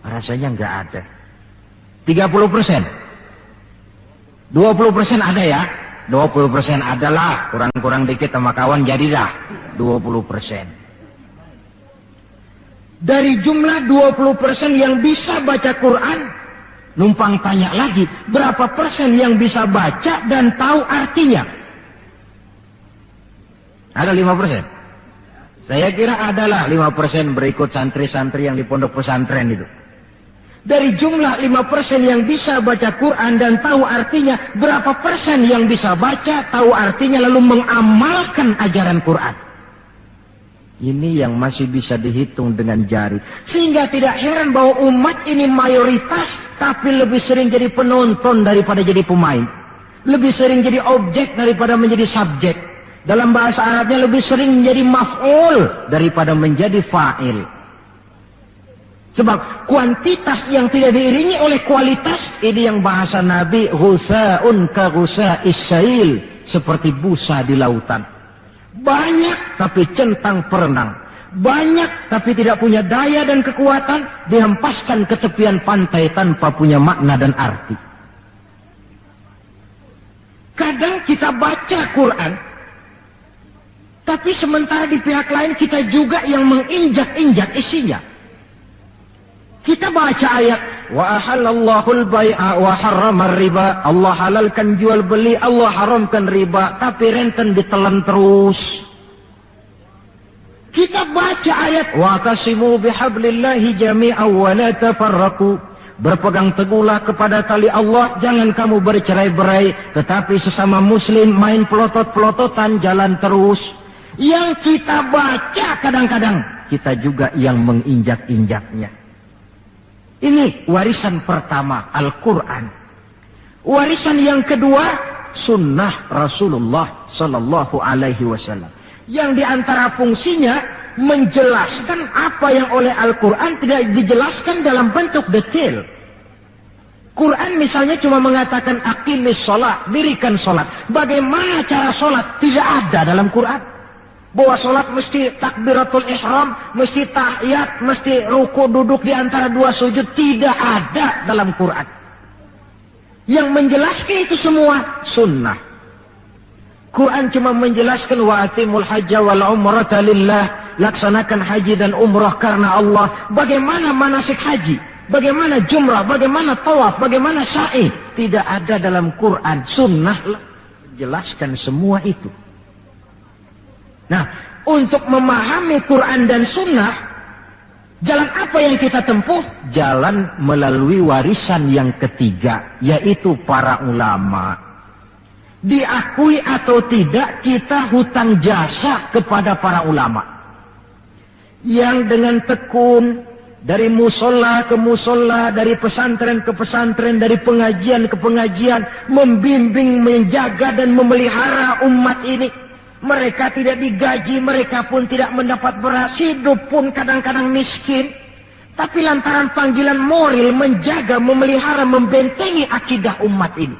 Rasanya nggak ada. 30%? 20% ada ya? 20% adalah, kurang-kurang dikit sama kawan jadilah 20%. Dari jumlah 20% yang bisa baca Quran, numpang tanya lagi, berapa persen yang bisa baca dan tahu artinya? Ada 5%? Saya kira adalah 5% berikut santri-santri yang di pondok pesantren itu. Dari jumlah 5% yang bisa baca Quran dan tahu artinya, berapa persen yang bisa baca, tahu artinya, lalu mengamalkan ajaran Quran? Ini yang masih bisa dihitung dengan jari. Sehingga tidak heran bahwa umat ini mayoritas, tapi lebih sering jadi penonton daripada jadi pemain. Lebih sering jadi objek daripada menjadi subjek. Dalam bahasa Arabnya lebih sering menjadi maf'ul daripada menjadi fa'il. Sebab kuantitas yang tidak diiringi oleh kualitas, ini yang bahasa Nabi, ghusa'un ka ghusa'is sail, seperti busa di lautan. Banyak tapi centang perenang. Banyak tapi tidak punya daya dan kekuatan, dihempaskan ke tepian pantai tanpa punya makna dan arti. Kadang kita baca Quran, tapi sementara di pihak lain kita juga yang menginjak-injak isinya. Kita baca ayat, wa ahallallahu al-bai'a wa harrama riba. Allah halalkan jual beli, Allah haramkan riba, tapi renten ditelan terus. Kita baca ayat, wa tasimu bihablillahi jami'an wa la tafarraqu. Berpegang teguhlah kepada tali Allah, jangan kamu bercerai-berai, tetapi sesama muslim main pelotot-pelototan jalan terus. Yang kita baca kadang-kadang, kita juga yang menginjak-injaknya. Ini warisan pertama, Al-Quran. Warisan yang kedua, sunnah Rasulullah Sallallahu Alaihi Wasallam. Yang diantara fungsinya menjelaskan apa yang oleh Al-Quran tidak dijelaskan dalam bentuk detail. Quran misalnya cuma mengatakan aqimis sholat, dirikan sholat. Bagaimana cara sholat? Tidak ada dalam Quran. Bahwa sholat mesti takbiratul ihram, mesti tahiyat, mesti ruku duduk di antara dua sujud, tidak ada dalam Quran. Yang menjelaskan itu semua sunnah. Quran cuma menjelaskan wa atimul hajja wal umrata lillah, laksanakan haji dan umrah karena Allah. Bagaimana manasik haji, bagaimana jumrah, bagaimana tawaf, bagaimana sa'i, tidak ada dalam Quran. Sunnah jelaskan semua itu. Nah, untuk memahami Quran dan sunnah, jalan apa yang kita tempuh? Jalan melalui warisan yang ketiga, yaitu para ulama. Diakui atau tidak, kita hutang jasa kepada para ulama. Yang dengan tekun, dari musola ke musola, dari pesantren ke pesantren, dari pengajian ke pengajian, membimbing, menjaga dan memelihara umat ini. Mereka tidak digaji, mereka pun tidak mendapat beras, hidup pun kadang-kadang miskin. Tapi lantaran panggilan moral menjaga, memelihara, membentengi akidah umat ini.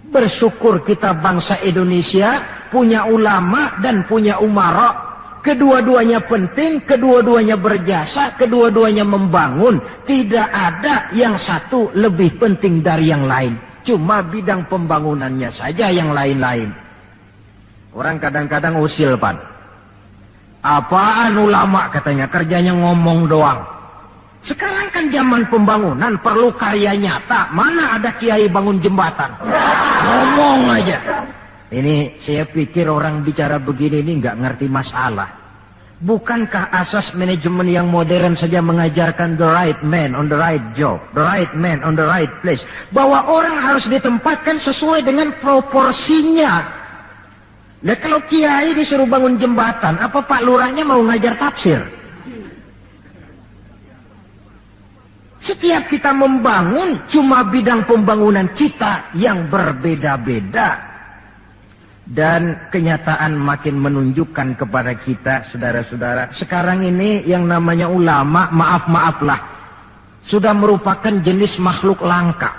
Bersyukur kita bangsa Indonesia punya ulama dan punya umara. Kedua-duanya penting, kedua-duanya berjasa, kedua-duanya membangun. Tidak ada yang satu lebih penting dari yang lain. Cuma bidang pembangunannya saja yang lain-lain. Orang kadang-kadang usil, Pan. Apaan ulama katanya, kerjanya ngomong doang. Sekarang kan zaman pembangunan, perlu karya nyata. Mana ada kiai bangun jembatan? Ngomong aja. Ini saya pikir orang bicara begini ini nggak ngerti masalah. Bukankah asas manajemen yang modern saja mengajarkan the right man on the right job, the right man on the right place, bahwa orang harus ditempatkan sesuai dengan proporsinya. Nah, kalau kiai disuruh bangun jembatan, apa Pak Lurahnya mau ngajar tafsir? Setiap kita membangun, cuma bidang pembangunan kita yang berbeda-beda. Dan kenyataan makin menunjukkan kepada kita, saudara-saudara, sekarang ini yang namanya ulama, maaf-maaflah, sudah merupakan jenis makhluk langka.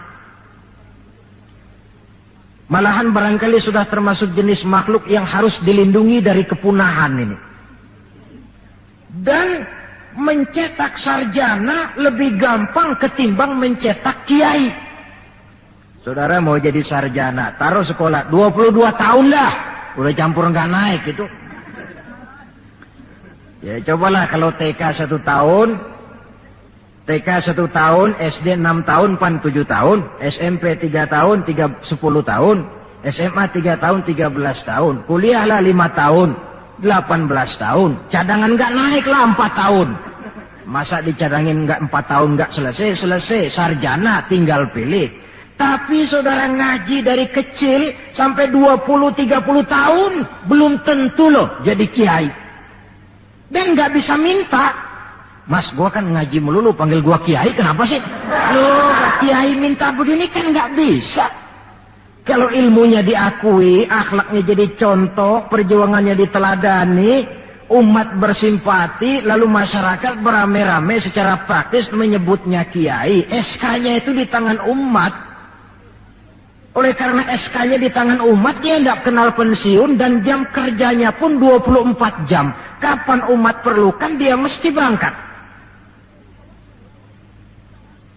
Malahan barangkali sudah termasuk jenis makhluk yang harus dilindungi dari kepunahan ini. Dan mencetak sarjana lebih gampang ketimbang mencetak kiai. Saudara mau jadi sarjana, taruh sekolah 22 tahun dah, udah campur nggak naik itu. Ya cobalah kalau TK 1 tahun, TK 1 tahun, SD 6 tahun, PAN 7 tahun, SMP 3 tahun, 10 tahun, SMA 3 tahun, 13 tahun, kuliahlah 5 tahun, 18 tahun, cadangan nggak naik lah 4 tahun. Masa dicadangin nggak 4 tahun nggak selesai, sarjana tinggal pilih. Tapi saudara ngaji dari kecil sampai 20-30 tahun belum tentu loh jadi kiai. Dan nggak bisa minta. Mas gua kan ngaji melulu panggil gua kiai, kenapa sih? Loh kiai minta begini kan nggak bisa. Kalau ilmunya diakui, akhlaknya jadi contoh, perjuangannya diteladani, umat bersimpati, lalu masyarakat beramai-ramai secara praktis menyebutnya kiai. SK-nya itu di tangan umat. Oleh karena SK-nya di tangan umat, dia tidak kenal pensiun dan jam kerjanya pun 24 jam. Kapan umat perlukan, dia mesti berangkat.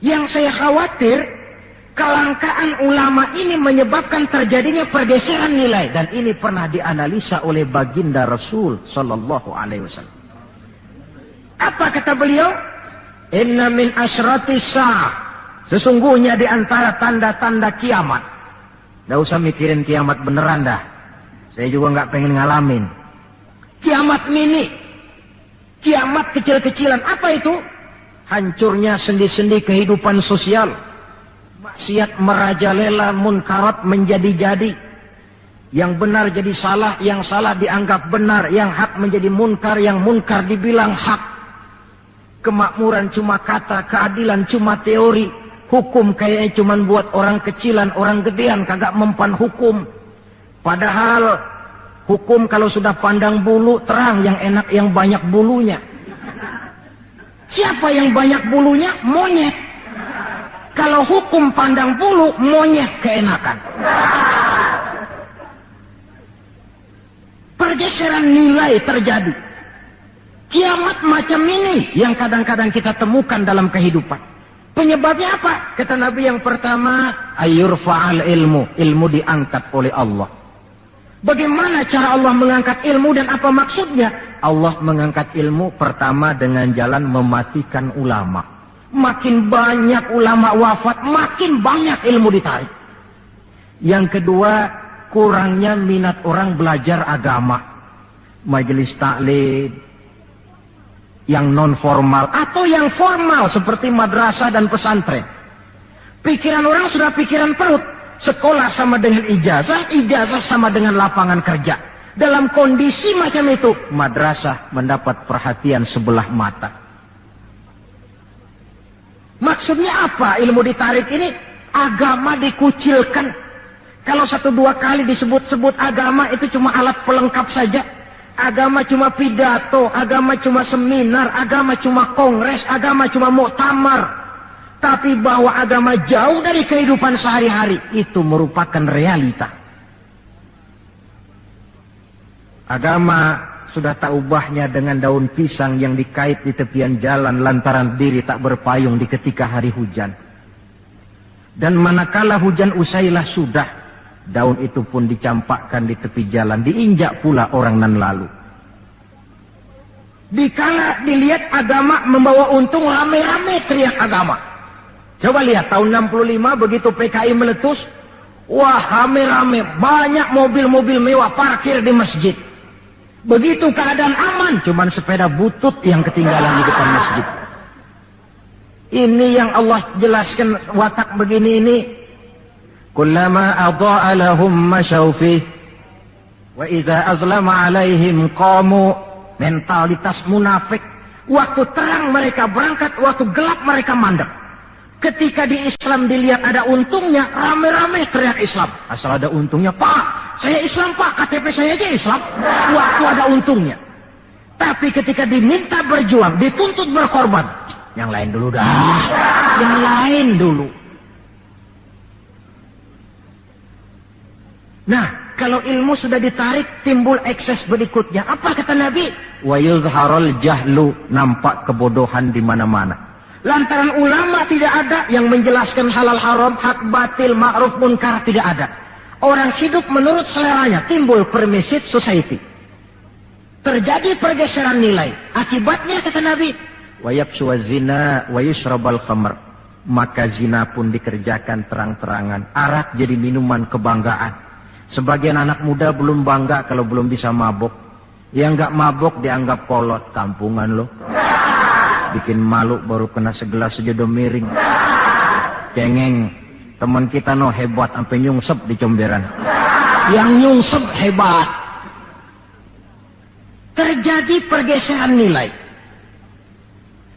Yang saya khawatir, kelangkaan ulama ini menyebabkan terjadinya pergeseran nilai. Dan ini pernah dianalisa oleh baginda Rasul Sallallahu Alaihi Wasallam. Apa kata beliau? Inna min asyrati sa'ah. Sesungguhnya di antara tanda-tanda kiamat. Nggak usah mikirin kiamat beneran dah. Saya juga nggak pengen ngalamin. Kiamat mini. Kiamat kecil-kecilan. Apa itu? Hancurnya sendi-sendi kehidupan sosial. Maksiat merajalela, munkarat menjadi-jadi. Yang benar jadi salah, yang salah dianggap benar. Yang hak menjadi munkar, yang munkar dibilang hak. Kemakmuran cuma kata, keadilan cuma teori. Hukum kayaknya cuma buat orang kecilan, orang gedean, kagak mempan hukum. Padahal hukum kalau sudah pandang bulu, terang yang enak yang banyak bulunya. Siapa yang banyak bulunya? Monyet. Kalau hukum pandang bulu, monyet keenakan. Pergeseran nilai terjadi. Kiamat macam ini yang kadang-kadang kita temukan dalam kehidupan. Penyebabnya apa? Kata Nabi yang pertama, ayurfa'al ilmu. Ilmu diangkat oleh Allah. Bagaimana cara Allah mengangkat ilmu dan apa maksudnya? Allah mengangkat ilmu pertama dengan jalan mematikan ulama. Makin banyak ulama wafat, makin banyak ilmu ditarik. Yang kedua, kurangnya minat orang belajar agama. Majelis taklim yang non formal atau yang formal seperti madrasah dan pesantren. Pikiran orang sudah pikiran perut. Sekolah sama dengan ijazah, ijazah sama dengan lapangan kerja. Dalam kondisi macam itu, madrasah mendapat perhatian sebelah mata. Maksudnya apa ilmu ditarik ini? Agama dikucilkan. Kalau 1-2 kali disebut-sebut agama itu cuma alat pelengkap saja. Agama cuma pidato, agama cuma seminar, agama cuma kongres, agama cuma muktamar. Tapi bahwa agama jauh dari kehidupan sehari-hari, itu merupakan realita. Agama sudah tak ubahnya dengan daun pisang yang dikait di tepian jalan lantaran diri tak berpayung di ketika hari hujan. Dan manakala hujan usailah sudah, daun itu pun dicampakkan di tepi jalan, diinjak pula orang nan lalu. Dikala dilihat agama membawa untung, rame-rame teriak agama. Coba lihat tahun 65 begitu PKI meletus, wah rame-rame, banyak mobil-mobil mewah parkir di masjid. Begitu keadaan aman, cuman sepeda butut yang ketinggalan di depan masjid. Ini yang Allah jelaskan watak begini ini. Kullama adha'a lahum masyaw fih wa idza azlama alaihim qamu. Mentalitas munafik. Waktu terang mereka berangkat, waktu gelap mereka mandek. Ketika di Islam dilihat ada untungnya, rame-rame teriak Islam. Asal ada untungnya, Pak, saya Islam Pak, KTP saya aja Islam. Waktu ada untungnya. Tapi ketika diminta berjuang, dituntut berkorban, yang lain dulu dah, yang lain dulu. Nah, kalau ilmu sudah ditarik, timbul ekses berikutnya. Apa kata Nabi? Wa yuzharul jahlu, nampak kebodohan di mana-mana. Lantaran ulama tidak ada yang menjelaskan halal haram, hak batil, ma'ruf munkar, tidak ada. Orang hidup menurut seleranya, timbul permissive society. Terjadi pergeseran nilai. Akibatnya kata Nabi, wa yabsu zina wa yushrabal khamr. Maka zina pun dikerjakan terang-terangan. Arak jadi minuman kebanggaan. Sebagian anak muda belum bangga kalau belum bisa mabok. Yang nggak mabok dianggap kolot, kampungan loh. Bikin malu baru kena segelas sejodoh miring. Cengeng, teman kita no hebat sampai nyungsep di comberan. Yang nyungsep hebat. Terjadi pergeseran nilai.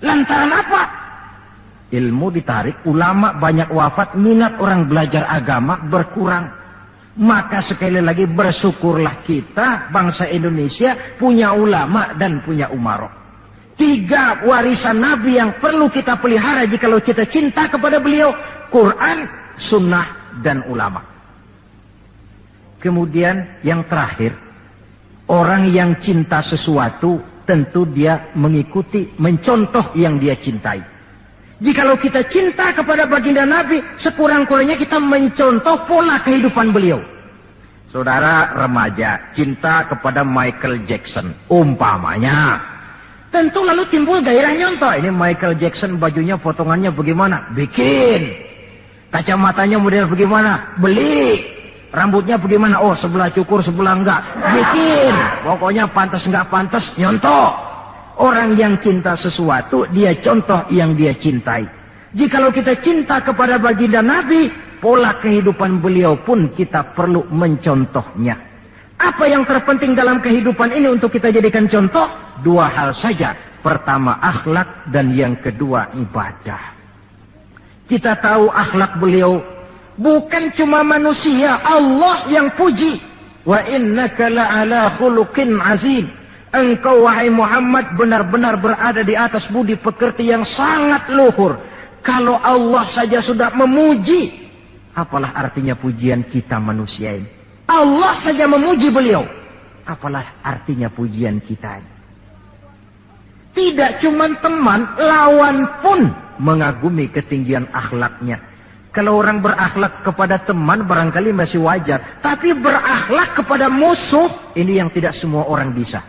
Lantaran apa? Ilmu ditarik, ulama banyak wafat, minat orang belajar agama berkurang. Maka sekali lagi bersyukurlah kita bangsa Indonesia punya ulama dan punya umarok. 3 warisan Nabi yang perlu kita pelihara jikalau kita cinta kepada beliau: Quran, Sunnah, dan ulama. Kemudian yang terakhir, orang yang cinta sesuatu tentu dia mengikuti, mencontoh yang dia cintai. Jikalau kita cinta kepada baginda Nabi, sekurang-kurangnya kita mencontoh pola kehidupan beliau. Saudara remaja cinta kepada Michael Jackson, umpamanya. Tentu lalu timbul gairah nyontoh. Ini Michael Jackson, bajunya potongannya bagaimana? Bikin. Kacamatanya model bagaimana? Beli. Rambutnya bagaimana? Oh, sebelah cukur, sebelah enggak. Bikin. Pokoknya pantas enggak pantas, nyontoh. Orang yang cinta sesuatu, dia contoh yang dia cintai. Jikalau kita cinta kepada baginda Nabi, pola kehidupan beliau pun kita perlu mencontohnya. Apa yang terpenting dalam kehidupan ini untuk kita jadikan contoh? 2 hal saja. Pertama akhlak dan yang kedua ibadah. Kita tahu akhlak beliau bukan cuma manusia, Allah yang puji. Wa innaka la'ala khuluqin azim. Engkau wahai Muhammad benar-benar berada di atas budi pekerti yang sangat luhur. Kalau Allah saja sudah memuji, apalah artinya pujian kita manusia ini? Allah saja memuji beliau, apalah artinya pujian kita ini? Tidak cuma teman, lawan pun mengagumi ketinggian akhlaknya. Kalau orang berakhlak kepada teman barangkali masih wajar, tapi berakhlak kepada musuh, ini yang tidak semua orang bisa.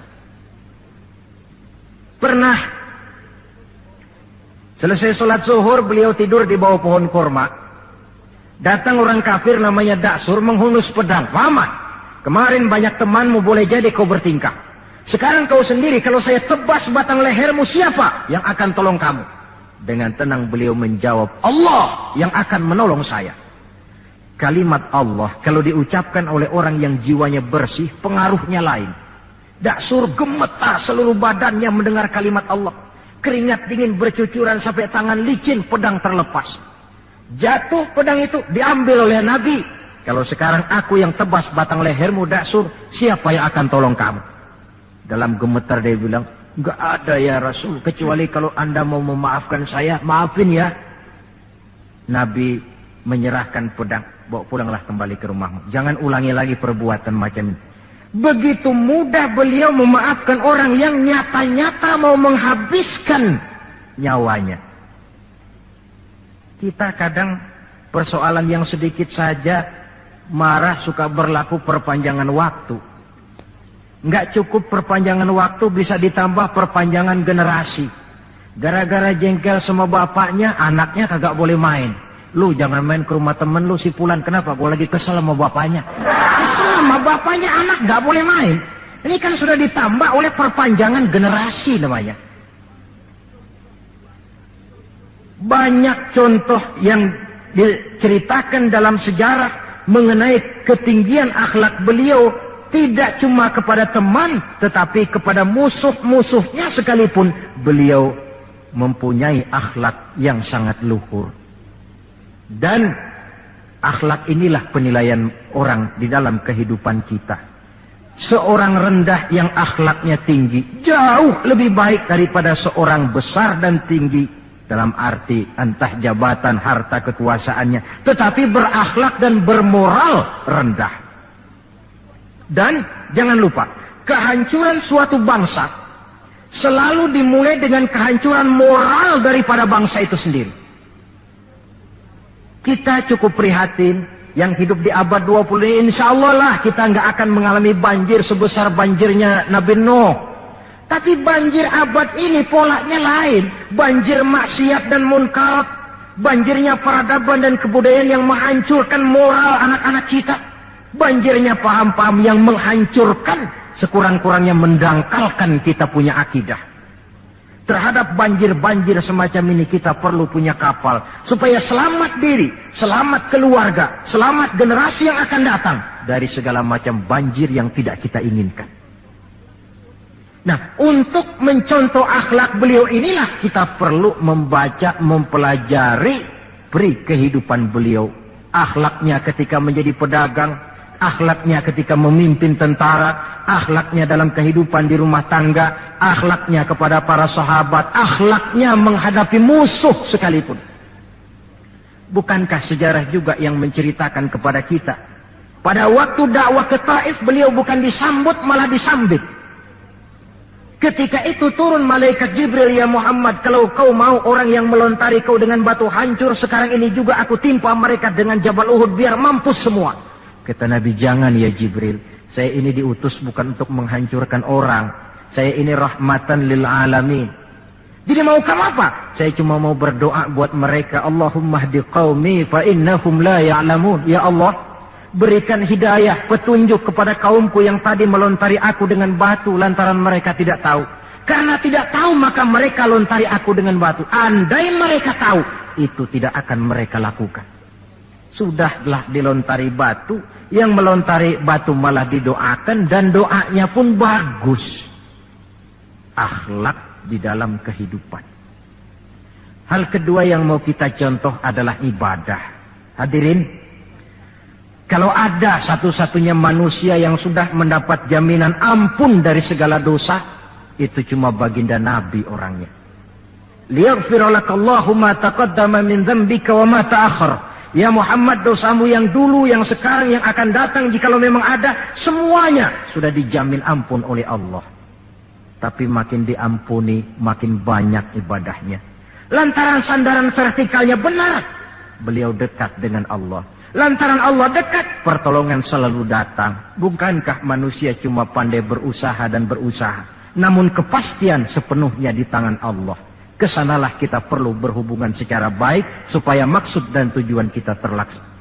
Pernah selesai sholat zuhur, beliau tidur di bawah pohon korma. Datang orang kafir namanya Daksur menghunus pedang. Muhammad, kemarin banyak temanmu, boleh jadi kau bertingkah. Sekarang kau sendiri, kalau saya tebas batang lehermu, siapa yang akan tolong kamu? Dengan tenang beliau menjawab, Allah yang akan menolong saya. Kalimat Allah kalau diucapkan oleh orang yang jiwanya bersih, pengaruhnya lain. Daksur gemetar seluruh badannya mendengar kalimat Allah. Keringat dingin bercucuran sampai tangan licin, pedang terlepas. Jatuh pedang itu, diambil oleh Nabi. Kalau sekarang aku yang tebas batang lehermu Daksur, siapa yang akan tolong kamu? Dalam gemetar dia bilang, enggak ada ya Rasul, kecuali kalau anda mau memaafkan saya, maafin ya. Nabi menyerahkan pedang, bawa pulanglah kembali ke rumahmu. Jangan ulangi lagi perbuatan macam ini. Begitu mudah beliau memaafkan orang yang nyata-nyata mau menghabiskan nyawanya. Kita kadang persoalan yang sedikit saja marah suka berlaku perpanjangan waktu. Nggak cukup perpanjangan waktu, bisa ditambah perpanjangan generasi. Gara-gara jengkel sama bapaknya, anaknya kagak boleh main. Lu jangan main ke rumah temen lu si Fulan, kenapa? Gue lagi kesel sama bapaknya. Kesel sama bapaknya, anak nggak boleh main. Ini kan sudah ditambah oleh perpanjangan generasi namanya. Banyak contoh yang diceritakan dalam sejarah mengenai ketinggian akhlak beliau, tidak cuma kepada teman, tetapi kepada musuh-musuhnya sekalipun beliau mempunyai akhlak yang sangat luhur. Dan akhlak inilah penilaian orang di dalam kehidupan kita. Seorang rendah yang akhlaknya tinggi jauh lebih baik daripada seorang besar dan tinggi, dalam arti entah jabatan, harta, kekuasaannya, tetapi berakhlak dan bermoral rendah. Dan jangan lupa, kehancuran suatu bangsa selalu dimulai dengan kehancuran moral daripada bangsa itu sendiri. Kita cukup prihatin yang hidup di abad 20 ini, insya Allah lah kita nggak akan mengalami banjir sebesar banjirnya Nabi Nuh. Tapi banjir abad ini polanya lain. Banjir maksiat dan munkar, banjirnya peradaban dan kebudayaan yang menghancurkan moral anak-anak kita, banjirnya paham-paham yang menghancurkan, sekurang-kurangnya mendangkalkan kita punya akidah. Terhadap banjir-banjir semacam ini kita perlu punya kapal supaya selamat diri, selamat keluarga, selamat generasi yang akan datang dari segala macam banjir yang tidak kita inginkan. Nah, untuk mencontoh akhlak beliau inilah kita perlu membaca, mempelajari peri kehidupan beliau. Akhlaknya ketika menjadi pedagang, akhlaknya ketika memimpin tentara, akhlaknya dalam kehidupan di rumah tangga, akhlaknya kepada para sahabat, akhlaknya menghadapi musuh sekalipun. Bukankah sejarah juga yang menceritakan kepada kita, pada waktu dakwah ke Taif beliau bukan disambut malah disambit. Ketika itu turun malaikat Jibril, ya Muhammad, kalau kau mau orang yang melontari kau dengan batu hancur, sekarang ini juga aku timpa mereka dengan Jabal Uhud biar mampus semua. Kata Nabi, jangan ya Jibril, saya ini diutus bukan untuk menghancurkan orang, saya ini rahmatan lil alamin. Jadi mau kamu apa? Saya cuma mau berdoa buat mereka. Allahumma hdi qaumi fa innahum la ya'lamun. Ya Allah, berikan hidayah, petunjuk kepada kaumku yang tadi melontari aku dengan batu lantaran mereka tidak tahu. Karena tidak tahu maka mereka lontari aku dengan batu. Andai mereka tahu, itu tidak akan mereka lakukan. Sudahlah dilontari batu, yang melontari batu malah didoakan dan doanya pun bagus. Akhlak di dalam kehidupan. Hal kedua yang mau kita contoh adalah ibadah. Hadirin, kalau ada satu-satunya manusia yang sudah mendapat jaminan ampun dari segala dosa, itu cuma baginda Nabi orangnya. Liyaghfira lakallahu ma taqaddama min dzambika wa ma ta'akhkhar. Ya Muhammad, dosamu yang dulu, yang sekarang, yang akan datang, jikalau memang ada, semuanya sudah dijamin ampun oleh Allah. Tapi makin diampuni, makin banyak ibadahnya. Lantaran sandaran vertikalnya benar, beliau dekat dengan Allah. Lantaran Allah dekat, pertolongan selalu datang. Bukankah manusia cuma pandai berusaha dan berusaha, namun kepastian sepenuhnya di tangan Allah. Kesanalah kita perlu berhubungan secara baik supaya maksud dan tujuan kita terlaksana.